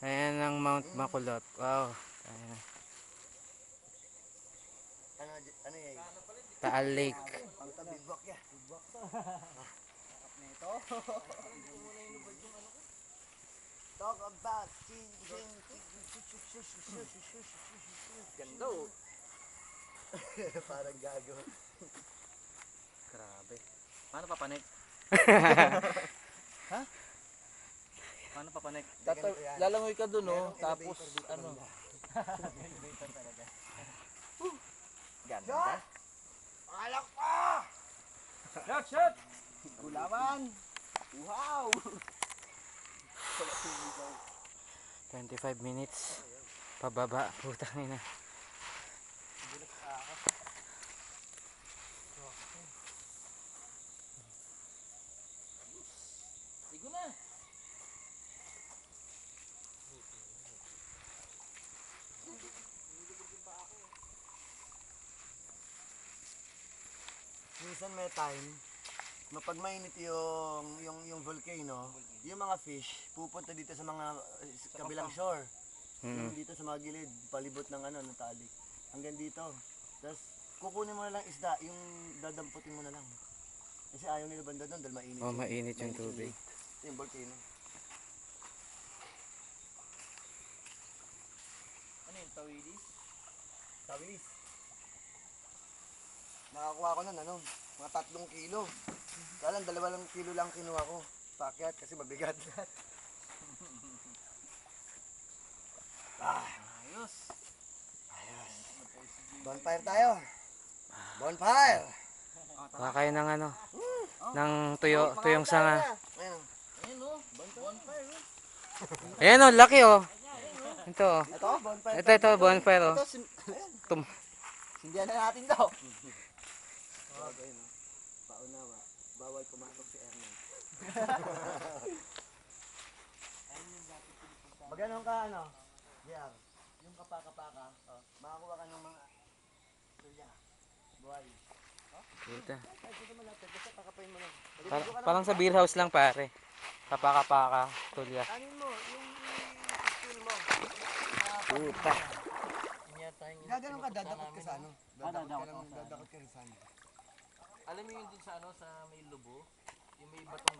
Ayan ang Mount Makulot. Wow. Ayan. Ano yan? Taal Lake. Puta, bibak ya. Bibak to. Sakap nito. Talk about ching. Ganda oh. Parang gago. Grabe. Paano papanik? Ha? Paano papanik? Lalangoy ka dun oh, tapos ano. Ganda. Alak pa! Shot! Gulaman! Wow! 25 minutes. Pababa. Putang ina. Sigo na! Minsan may time, pag mainit yung volcano, yung mga fish pupunta dito sa mga kabilang shore. Yung dito sa mga gilid, palibot ng ng tali. Hanggang dito. Tapos kukunin mo na lang isda, yung dadamputin mo na lang. Kasi ayaw nila banda doon dahil mainit. Oh, mainit yung tubig. Ito yung volcano. Ano yun? Tawidis? Tawis. Nakakuha ko nun, mga 3 kilo. Kaya lang, 2 kilo lang kinuha ko. Pakyat kasi mabigat. Ayos! Bonfire tayo. Bonfire! Baka kayo ng ng tuyong sanga. Ayun. Ayun oh! Bonfire oh! Ayan oh, laki oh. Ito oh. Ito, bonfire. Ito, bonfire oh. Ito, sindihan na natin to. Paunawa, bawal kumatok si Ernest. Maganon ka JR, yung kapaka-paka, makakuha ka ng mga tulya, buhay. Puta. Ay, gusto mo natin, basta pakapain mo lang. Parang sa beer house lang pare. Kapaka-paka, tulya. Anin mo, yung skill mo. Puta. Gaganon ka, dadakot ka sa dadakot ka rin sa Alam mo yun dun sa sa may lubo? Yung may batong